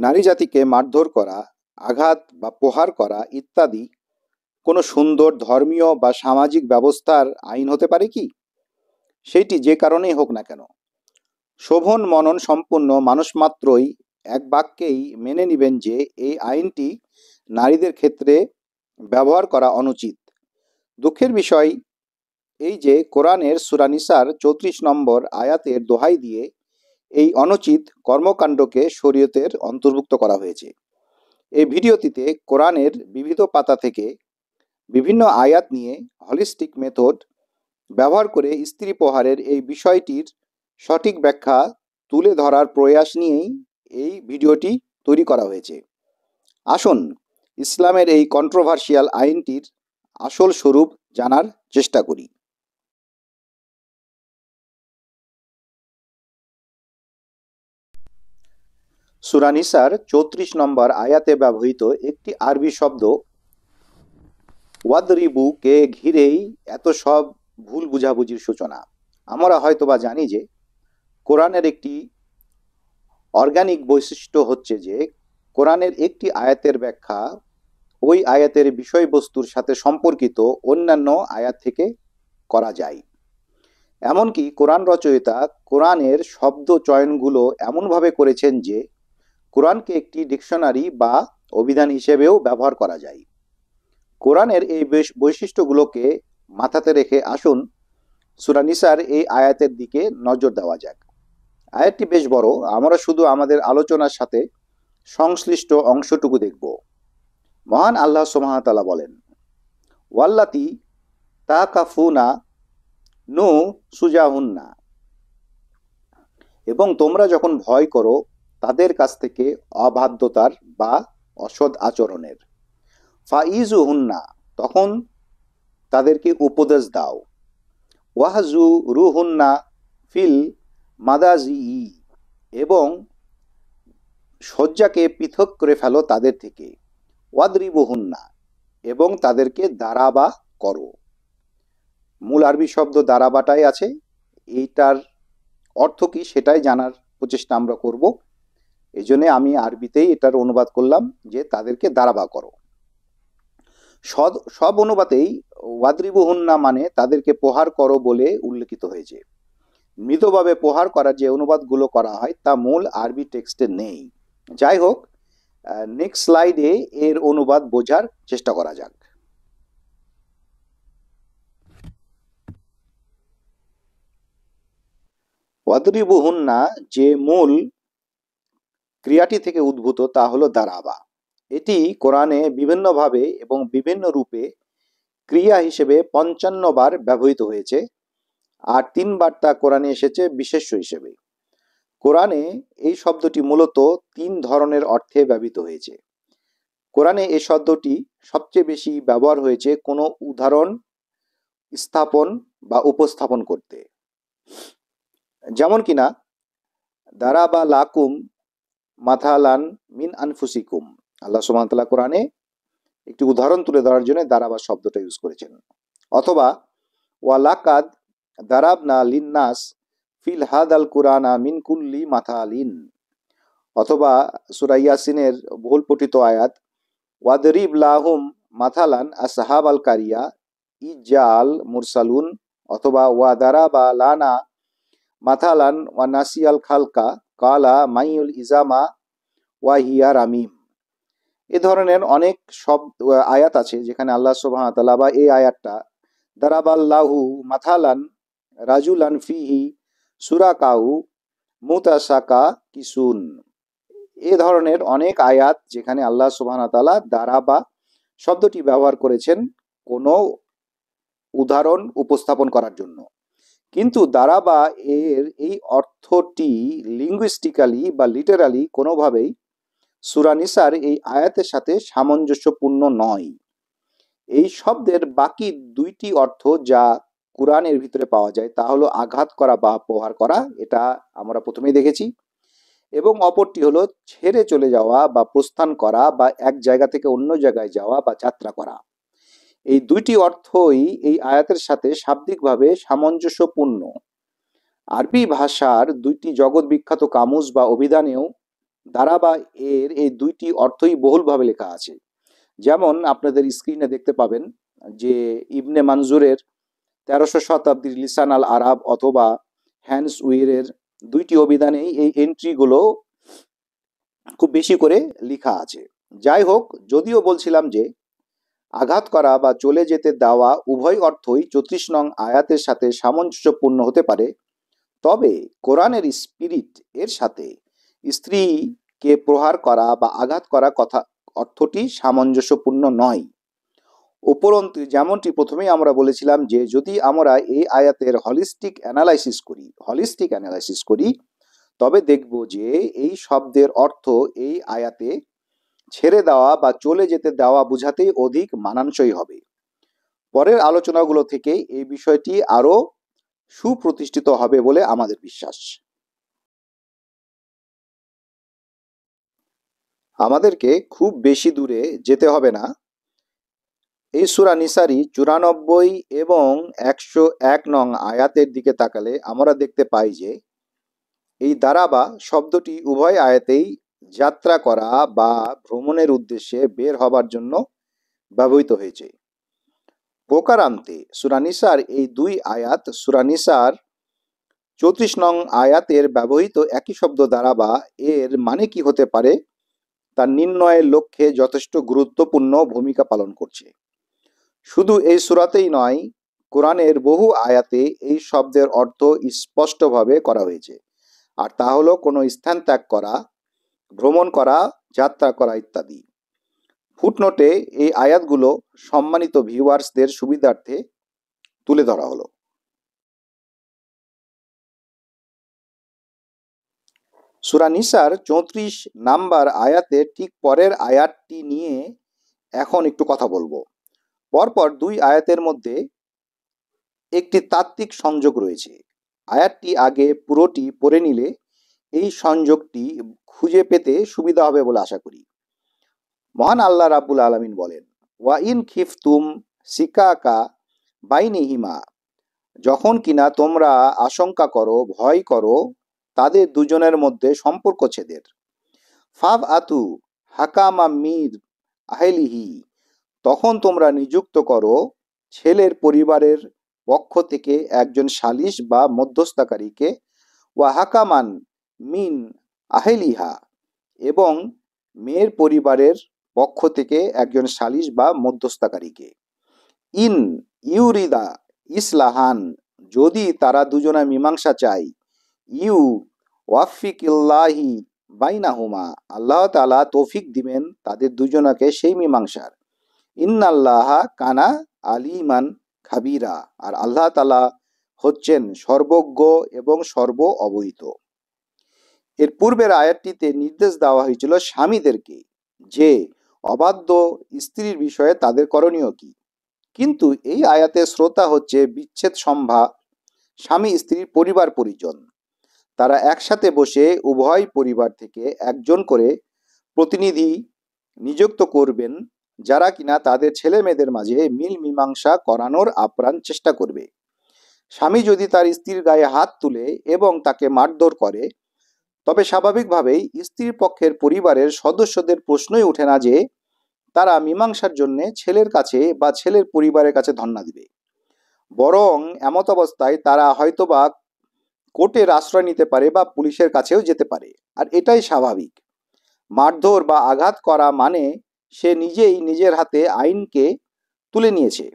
নারী জাতিকে মারধর করা, আঘাত বা প্রহার করা ইত্যাদি কোনো সুন্দর ধর্মীয় বা সামাজিক ব্যবস্থার আইন হতে পারে কি? সেইটি যে কারণেই হোক না কেন, শোভন মনন সম্পন্ন মানুষ মাত্রই এক বাক্যেই মেনে নিবেন যে এই আইনটি নারীদের ক্ষেত্রে ব্যবহার করা অনুচিত। দুঃখের বিষয় এই যে কোরআনের সূরা নিসার 34 নম্বর আয়াতের দোহাই দিয়ে এই অনুচিত কর্মকাণ্ডকে শরীয়তের অন্তর্ভুক্ত করা হয়েছে। এই ভিডিওটিতে কোরআনের বিবিধ পাতা থেকে বিভিন্ন আয়াত নিয়ে হলিস্টিক মেথড ব্যবহার করে স্ত্রী প্রহারের এই বিষয়টির সঠিক ব্যাখ্যা তুলে ধরার প্রয়াস নিয়েই এই ভিডিওটি তৈরি করা হয়েছে। আসুন ইসলামের এই কন্ট্রোভার্সিয়াল আইনটির আসল স্বরূপ জানার চেষ্টা করি। সূরা নিসার 34 নম্বর আয়াতে ব্যবহৃত একটি আরবি শব্দ ওয়াদরিবু কে ঘিরেই এত সব ভুল বুঝাবুঝির সূচনা। আমরা হয়তোবা জানি যে কোরআনের একটি অর্গানিক বৈশিষ্ট্য হচ্ছে যে কোরআনের একটি আয়াতের ব্যাখ্যা ওই আয়াতের বিষয়বস্তুর সাথে সম্পর্কিত অন্যান্য আয়াত থেকে করা যায়। এমনকি কোরআন রচয়িতা কোরআনের শব্দ চয়নগুলো এমনভাবে করেছেন যে কোরআনকে একটি ডিকশনারি বা অভিধান হিসেবেও ব্যবহার করা যায়। কোরআনের এই বৈশিষ্ট্যগুলোকে মাথাতে রেখে আসুন সূরা নিসার এই আয়াতের দিকে নজর দেওয়া যাক। আয়াতটি বেশ বড়, আমরা শুধু আমাদের আলোচনার সাথে সংশ্লিষ্ট অংশটুকু দেখব। মহান আল্লাহ সুবহানাহু ওয়া তাআলা বলেন, ওয়াল্লাতি তাকাফুনা নু সুজাহুন্না, এবং তোমরা যখন ভয় করো তাদের কাছ থেকে অবাধ্যতার বা অসৎ আচরণের, ফাইজু হুন্না, তখন তাদেরকে উপদেশ দাও, ওয়াহজু রুহুন্না ফিল মাদাজি, এবং শয্যাকে পৃথক করে ফেলো তাদের থেকে, ওয়াদরিবুহুন্না, এবং তাদেরকে দাঁড়াবা করো। মূল আরবি শব্দ দাঁড়াবাটাই আছে, এইটার অর্থ কি সেটাই জানার প্রচেষ্টা আমরা করব। এই জন্যে আমি আরবিতেই এটার অনুবাদ করলাম যে তাদেরকে দাঁড়াবা করো। সব অনুবাদেই ওয়াদরিবুহুন্না মানে তাদেরকে প্রহার করো বলে উল্লেখিত হয়েছে। মৃদুভাবে প্রহার করার যে অনুবাদগুলো করা হয় তা মূল আরবি টেক্সটে নেই। যাই হোক, নেক্সট স্লাইডে এর অনুবাদ বোঝার চেষ্টা করা যাক। ওয়াদরিবুহুন্না যে মূল ক্রিয়াটি থেকে উদ্ভূত তা হলো দাঁড়াবা। এটি কোরআনে বিভিন্নভাবে এবং বিভিন্ন রূপে ক্রিয়া হিসেবে 55 বার ব্যবহৃত হয়েছে, আর 3 বার তা কোরআনে এসেছে বিশেষ্য হিসেবে। কোরআনে এই শব্দটি মূলত 3 ধরনের অর্থে ব্যবহৃত হয়েছে। কোরআনে এই শব্দটি সবচেয়ে বেশি ব্যবহার হয়েছে কোনো উদাহরণ স্থাপন বা উপস্থাপন করতে, যেমন কিনা দারাবা লাকুম মাথালান মিন আনফুসিকুম। আল্লাহ সুবহানাহু ওয়া তাআলা কোরআনে একটি উদাহরণ তুলে ধরার জন্য দারাবা শব্দটা ইউজ করেছেন। অথবা ওয়ালাকাদ দারাবনা লিন্নাস ফিল হাদাল কুরআনা মিন কুল্লি মাথালিন। অথবা সূরা ইয়াসিনের বহুল পঠিত আয়াত ওয়াদরিব লাহুম মাথালান আসহাবাল কারিয়া ইজাল মুরসালুন। অথবা ওয়া দারাবা লানা মাথালান ওয়া নাসিয়াল খালকা কালা মাইউল ইজামা ওয়া হিয়া রামিম। এ ধরনের অনেক আয়াত আছে যেখানে আল্লাহ সুবহানাহু ওয়া তাআলা বা এই আয়াতটা দারাবাল্লাহু মাথালান রাজুলান ফিহি সুরাকাউ মুতাসাকা কিসুন, এ ধরনের অনেক আয়াত যেখানে আল্লাহ সুবহানাহু ওয়া তাআলা দারাবা শব্দটি ব্যবহার করেছেন কোনো উদাহরণ উপস্থাপন করার জন্য। কিন্তু দারাবা এর এই অর্থটি লিঙ্গুইস্টিক্যালি বা লিটারালি কোনোভাবেই সূরা নিসার এই আয়াতের সাথে সামঞ্জস্যপূর্ণ নয়। এই শব্দের বাকি 2টি অর্থ যা কোরআনের ভিতরে পাওয়া যায় তা হলো আঘাত করা বা প্রহার করা, এটা আমরা প্রথমেই দেখেছি, এবং অপরটি হলো ছেড়ে চলে যাওয়া বা প্রস্থান করা বা এক জায়গা থেকে অন্য জায়গায় যাওয়া বা যাত্রা করা। এই 2টি অর্থই এই আয়াতের সাথে শাব্দিকভাবে সামঞ্জস্যপূর্ণ। আরবি ভাষার 2টি জগৎ বিখ্যাত কামুস বা অভিধানেও দারাবা এর এই দুইটি অর্থই বহুলভাবে লেখা আছে। যেমন আপনাদের স্ক্রিনে দেখতে পাবেন যে ইবনে মানজুরের 1300 শতাব্দীর লিসান আল আরাব অথবা হ্যান্স উইরের দুইটি অভিধানেই এই এন্ট্রিগুলো খুব বেশি করে লেখা আছে। যাই হোক, যদিও বলছিলাম যে আঘাত করা বা চলে যেতে দেওয়া উভয় অর্থই 34 নং আয়াতের সাথে সামঞ্জস্যপূর্ণ হতে পারে, তবে কোরআনের স্পিরিট এর সাথে স্ত্রীকে প্রহার করা বা আঘাত করা কথা অর্থটি সামঞ্জস্যপূর্ণ নয়। উপরন্তু যেমনটি প্রথমেই আমরা বলেছিলাম যে যদি আমরা এই আয়াতের হলিস্টিক অ্যানালাইসিস করি তবে দেখব যে এই শব্দের অর্থ এই আয়াতে ছেড়ে দেওয়া বা চলে যেতে দেওয়া বোঝাতেই অধিক মানানসই হবে। পরের আলোচনাগুলো থেকে এই বিষয়টি আরো সুপ্রতিষ্ঠিত হবে বলে আমাদের বিশ্বাস। আমাদেরকে খুব বেশি দূরে যেতে হবে না। এই সূরা নিসারই 94 এবং 101 নং আয়াতের দিকে তাকালে আমরা দেখতে পাই যে এই দারাবা শব্দটি উভয় আয়াতেই যাত্রা করা বা ভ্রমণের উদ্দেশ্যে বের হবার জন্য ব্যবহৃত হয়েছে। প্রকারান্তে সূরা নিসার এই দুই আয়াত সূরা নিসার 34 নং আয়াতের ব্যবহৃত একই শব্দ দারাবা এর মানে কি হতে পারে তা নির্ণয়ের লক্ষ্যে যথেষ্ট গুরুত্বপূর্ণ ভূমিকা পালন করছে। শুধু এই সূরাতেই নয়, কোরআনের বহু আয়াতে এই শব্দের অর্থ স্পষ্টভাবে করা হয়েছে, আর তা হলো কোনো স্থান ত্যাগ করা, ভ্রমণ করা, যাত্রা করা ইত্যাদি। ফুটনোটে এই আয়াতগুলো সম্মানিত ভিউয়ার্সদের সুবিধার্থে তুলে ধরা হলো। সূরা নিসার 34 নাম্বার আয়াতের ঠিক পরের আয়াতটি নিয়ে এখন একটু কথা বলবো। পরপর দুই আয়াতের মধ্যে একটি তাত্ত্বিক সংযোগ রয়েছে। আয়াতটি আগে পুরোটি পড়ে নিলে এই সংযোগটি খুঁজে পেতে সুবিধা হবে বলে আশা করি। মহান আল্লাহ রাব্বুল আলামিন বলেন, ওয়া ইন খিফতুম সিকাকা বাইনিহিমা, যখন কিনা তোমরা আশঙ্কা করো, ভয় করো তাদের দুজনের মধ্যে সম্পর্ক ছেদের। ফাব আতু হাকামা মির আহেলিহি, তখন তোমরা নিযুক্ত করো ছেলের পরিবারের পক্ষ থেকে একজন সালিশ বা মধ্যস্থকারীকে, ওয়া হাকামান মিন আহেলিহা, এবং মেয়ের পরিবারের পক্ষ থেকে একজন সালিশ বা মধ্যস্থকারীকে। ইন ইউরিদা ইসলাহান, যদি তারা দুজনে মীমাংসা চায়, ইউ ওয়াফিকিল্লাহি বাইনাহুমা, আল্লাহ তাআলা তৌফিক দিবেন তাদের দুজনকে সেই মীমাংসার। ইন্নাল্লাহা কানা আলিমান খাবিরা, আর আল্লাহ তাআলা হচ্ছেন সর্বজ্ঞ এবং সর্ব অবহিত। এর পূর্বের আয়াতটিতে নির্দেশ দেওয়া হয়েছিল স্বামীদেরকে যে অবাধ্য স্ত্রীর বিষয়ে তাদের করণীয় কি, কিন্তু এই আয়াতের শ্রোতা হচ্ছে বিচ্ছেদ সম্ভা স্বামী স্ত্রীর পরিবার পরিজন। তারা একসাথে বসে উভয় পরিবার থেকে একজন করে প্রতিনিধি নিযুক্ত করবেন, যারা কিনা তাদের ছেলে মেয়েদের মাঝে মিল মীমাংসা করানোর আপ্রাণ চেষ্টা করবে। স্বামী যদি তার স্ত্রীর গায়ে হাত তুলে এবং তাকে মারধর করে, তবে স্বাভাবিকভাবেই স্ত্রীর পক্ষের পরিবারের সদস্যদের প্রশ্নই ওঠে না যে তারা মীমাংসার জন্য ছেলের কাছে বা ছেলের পরিবারের কাছে ধর্ণা দিবে। বরং এমত অবস্থায় তারা হয়তোবা কোর্টের আশ্রয় নিতে পারে বা পুলিশের কাছেও যেতে পারে, আর এটাই স্বাভাবিক। মারধর বা আঘাত করা মানে সে নিজেই নিজের হাতে আইনকে তুলে নিয়েছে।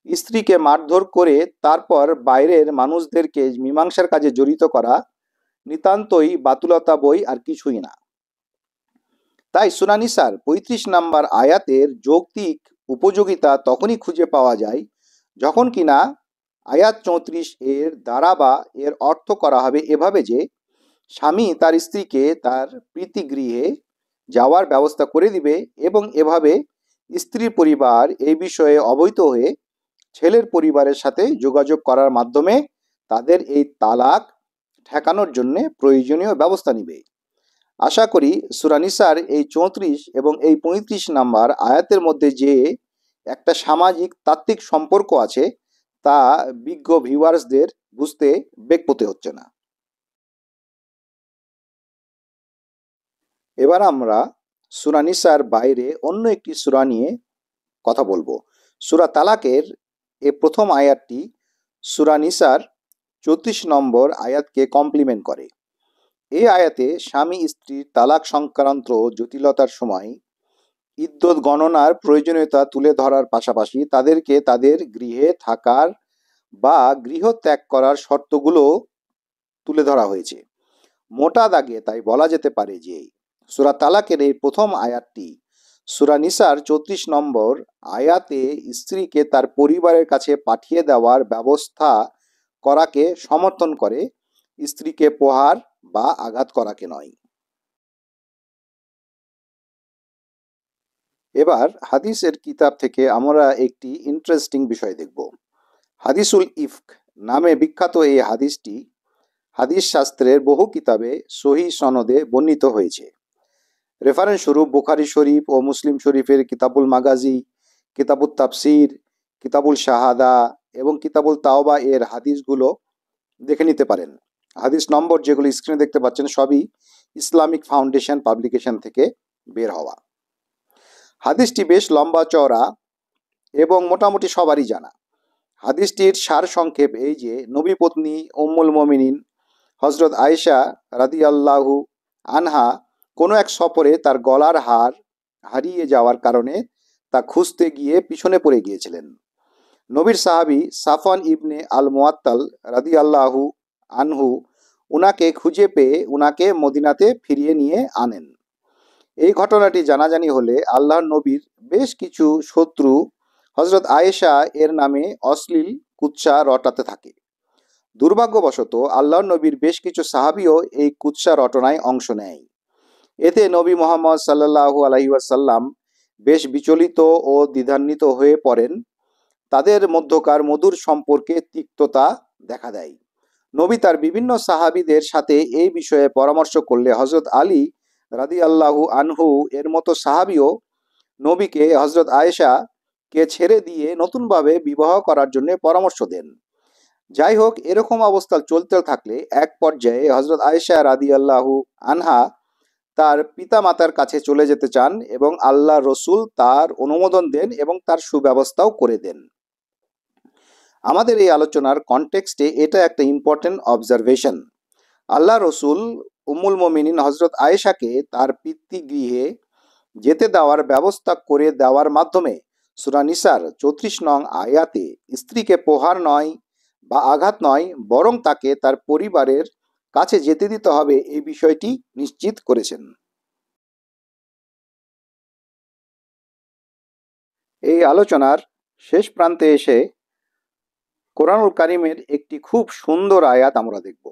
স্ত্রীকে মারধর করে তারপর বাইরের মানুষদেরকে মীমাংসার কাজে জড়িত করা নিতান্তই বাতুলতা বই, আর কিছুই না। তাই সূরা নিসার 35 নাম্বার আয়াতের যৌক্তিক উপযোগিতা তখনই খুঁজে পাওয়া যায় যখন কিনা আয়াত 34 এর দারাবা এর অর্থ করা হবে এভাবে যে স্বামী তার স্ত্রীকে তার প্রীতিগৃহে যাওয়ার ব্যবস্থা করে দিবে, এবং এভাবে স্ত্রীর পরিবার এই বিষয়ে অবহিত হয়ে ছেলের পরিবারের সাথে যোগাযোগ করার মাধ্যমে তাদের এই তালাক ঠেকানোর জন্য প্রয়োজনীয় ব্যবস্থা নিবে। আশা করি সূরা নিসার এই 34 এবং এই 35 নাম্বার আয়াতের মধ্যে যে একটা সামাজিক তাত্ত্বিক সম্পর্ক আছে তা বিজ্ঞ ভিউয়ার্সদের বুঝতে বেগ পেতে হচ্ছে না। এবার আমরা সূরা নিসার বাইরে অন্য একটি সূরা নিয়ে কথা বলবো। সূরা তালাকের এই প্রথম আয়াতটি সূরা নিসার 34 নম্বর আয়াতকে কমপ্লিমেন্ট করে। এই আয়াতে স্বামী স্ত্রীর তালাক সংক্রান্ত জটিলতার সময় ইদ্যত গণনার প্রয়োজনীয়তা তুলে ধরার পাশাপাশি তাদেরকে তাদের গৃহে থাকার বা গৃহ ত্যাগ করার শর্তগুলো তুলে ধরা হয়েছে। মোটা দাগে তাই বলা যেতে পারে যে সূরা তালাকের এই প্রথম আয়াতটি সূরা নিসার 34 নম্বর আয়াতে স্ত্রীকে তার পরিবারের কাছে পাঠিয়ে দেওয়ার ব্যবস্থা করাকে সমর্থন করে, স্ত্রীকে প্রহার বা আঘাত করাকে নয়। এবার হাদিসের কিতাব থেকে আমরা একটি ইন্টারেস্টিং বিষয় দেখব। হাদিসুল ইফক নামে বিখ্যাত এই হাদিসটি হাদিস শাস্ত্রের বহু কিতাবে সহিহ সনদে বর্ণিত হয়েছে। রেফারেন্স স্বরূপ বুখারী শরীফ ও মুসলিম শরীফের কিতাবুল মাগাজি, কিতাবুল তাফসির, কিতাবুল শাহাদা এবং কিতাবুল তাওবা এর হাদিসগুলো দেখে নিতে পারেন। হাদিস নম্বর যেগুলো স্ক্রিনে দেখতে পাচ্ছেন সবই ইসলামিক ফাউন্ডেশন পাবলিকেশন থেকে বের হওয়া। হাদিসটি বেশ লম্বা চওড়া এবং মোটামুটি সবারই জানা। হাদিসটির সার সংক্ষেপ এই যে নবী পত্নী উম্মুল মুমিনিন হজরত আয়েশা রাদিয়াল্লাহু আনহা কোনো এক সফরে তার গলার হার হারিয়ে যাওয়ার কারণে তা খুঁজতে গিয়ে পিছনে পড়ে গিয়েছিলেন। নবীর সাহাবী সাফওয়ান ইবনে আল মুআত্তাল রাদিয়াল্লাহু আনহু উনাকে খুঁজে পেয়ে উনাকে মদিনাতে ফিরিয়ে নিয়ে আনেন। এই ঘটনাটি জানাজানি হলে আল্লাহর নবীর বেশ কিছু শত্রু হজরত আয়েশা এর নামে অশ্লীল কুৎসা রটাতে থাকে। দুর্ভাগ্যবশত আল্লাহর নবীর বেশ কিছু সাহাবীও এই কুৎসা রটনায় অংশ নেয়। এতে নবী মুহাম্মদ সাল্লাল্লাহু আলাইহি ওয়াসাল্লাম বেশ বিচলিত ও দ্বিধান্বিত হয়ে পড়েন। তাদের মধ্যকার মধুর সম্পর্কে তিক্ততা দেখা দেয়। নবী তার বিভিন্ন সাহাবীদের সাথে এই বিষয়ে পরামর্শ করলে হজরত আলী রাদিয়াল্লাহু আনহু এর মতো সাহাবীও নবীকে হজরত আয়েশা কে ছেড়ে দিয়ে নতুনভাবে বিবাহ করার জন্য পরামর্শ দেন। যাই হোক, এরকম অবস্থা চলতে থাকলে এক পর্যায়ে হজরত আয়েশা রাদিয়াল্লাহু আনহা তার পিতামাতার কাছে চলে যেতে চান এবং আল্লাহ রসুল তার অনুমোদন দেন এবং তার সুব্যবস্থাও করে দেন। আমাদের এই আলোচনার কনটেক্সটে এটা একটা ইম্পর্টেন্ট অবজারভেশন। আল্লাহ রসুল উম্মুল মুমিনিন হজরত আয়েশাকে তার পিতৃগৃহে যেতে দেওয়ার ব্যবস্থা করে দেওয়ার মাধ্যমে সূরা নিসার 34 নং আয়াতে স্ত্রীকে প্রহার নয় বা আঘাত নয়, বরং তাকে তার পরিবারের কাছে যেতে দিতে হবে এই বিষয়টি নিশ্চিত করেছেন। এই আলোচনার শেষ প্রান্তে এসে কোরআনুল কারীমের একটি খুব সুন্দর আয়াত আমরা দেখব।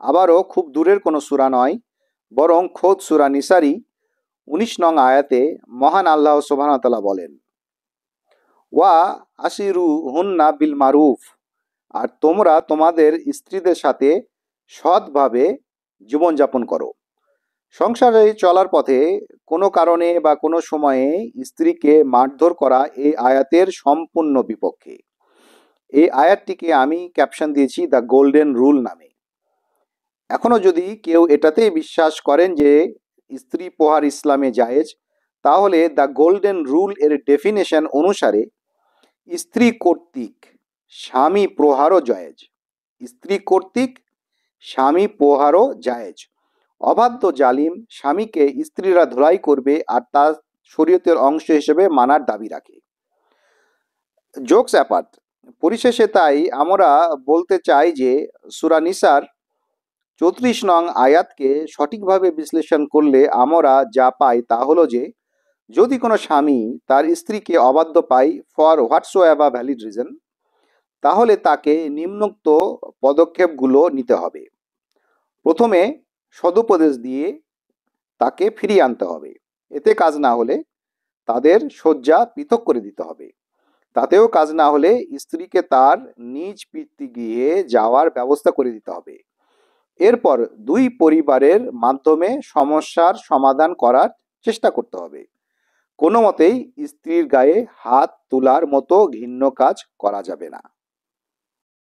আবারও খুব দূরের কোনো সূরা নয়, বরং খোদ সূরা নিসারই 19 নং আয়াতে মহান আল্লাহ সুবহানাহু ওয়া তাআলা বলেন, ওয়া আসিরু হুন্না বিল মারুফ, আর তোমরা তোমাদের স্ত্রীদের সাথে সৎভাবে জীবনযাপন করো। সংসারে চলার পথে কোনো কারণে বা কোনো সময়ে স্ত্রীকে মারধর করা এই আয়াতের সম্পূর্ণ বিপক্ষে। এই আয়াতটিকে আমি ক্যাপশন দিয়েছি দ্য গোল্ডেন রুল নামে। এখনো যদি কেউ এটাতেই বিশ্বাস করেন যে স্ত্রী প্রহার ইসলামে জায়েজ, তাহলে দ্য গোল্ডেন রুল এর ডেফিনেশন অনুসারে স্ত্রী কর্তৃক স্বামী প্রহারও জায়েজ। স্ত্রী কর্তৃক স্বামী প্রহারও জায়েজ। অবাধ্য জালিম স্বামীকে স্ত্রীরা ধোলাই করবে আর তার শরীয়তের অংশ হিসেবে মানার দাবি রাখে। জোকস অ্যাপার্ট, পরিশেষে তাই আমরা বলতে চাই যে সূরা নিসার 34 নং আয়াতকে সঠিকভাবে বিশ্লেষণ করলে আমরা যা পাই তা হলো যে যদি কোনো স্বামী তার স্ত্রীকে অবাধ্য পায় ফর হোয়াটসোএভার ভ্যালিড রিজন, তাহলে তাকে নিম্নোক্ত পদক্ষেপগুলো নিতে হবে। প্রথমে সদুপদেশ দিয়ে তাকে ফিরিয়ে আনতে হবে। এতে কাজ না হলে তাদের শয্যা পৃথক করে দিতে হবে। তাতেও কাজ না হলে স্ত্রীকে তার নিজ পিতৃগৃহে যাওয়ার ব্যবস্থা করে দিতে হবে। এরপর দুই পরিবারের মাধ্যমে সমস্যার সমাধান করার চেষ্টা করতে হবে। কোনো মতেই স্ত্রীর গায়ে হাত তোলার মতো ঘৃণ্য কাজ করা যাবে না।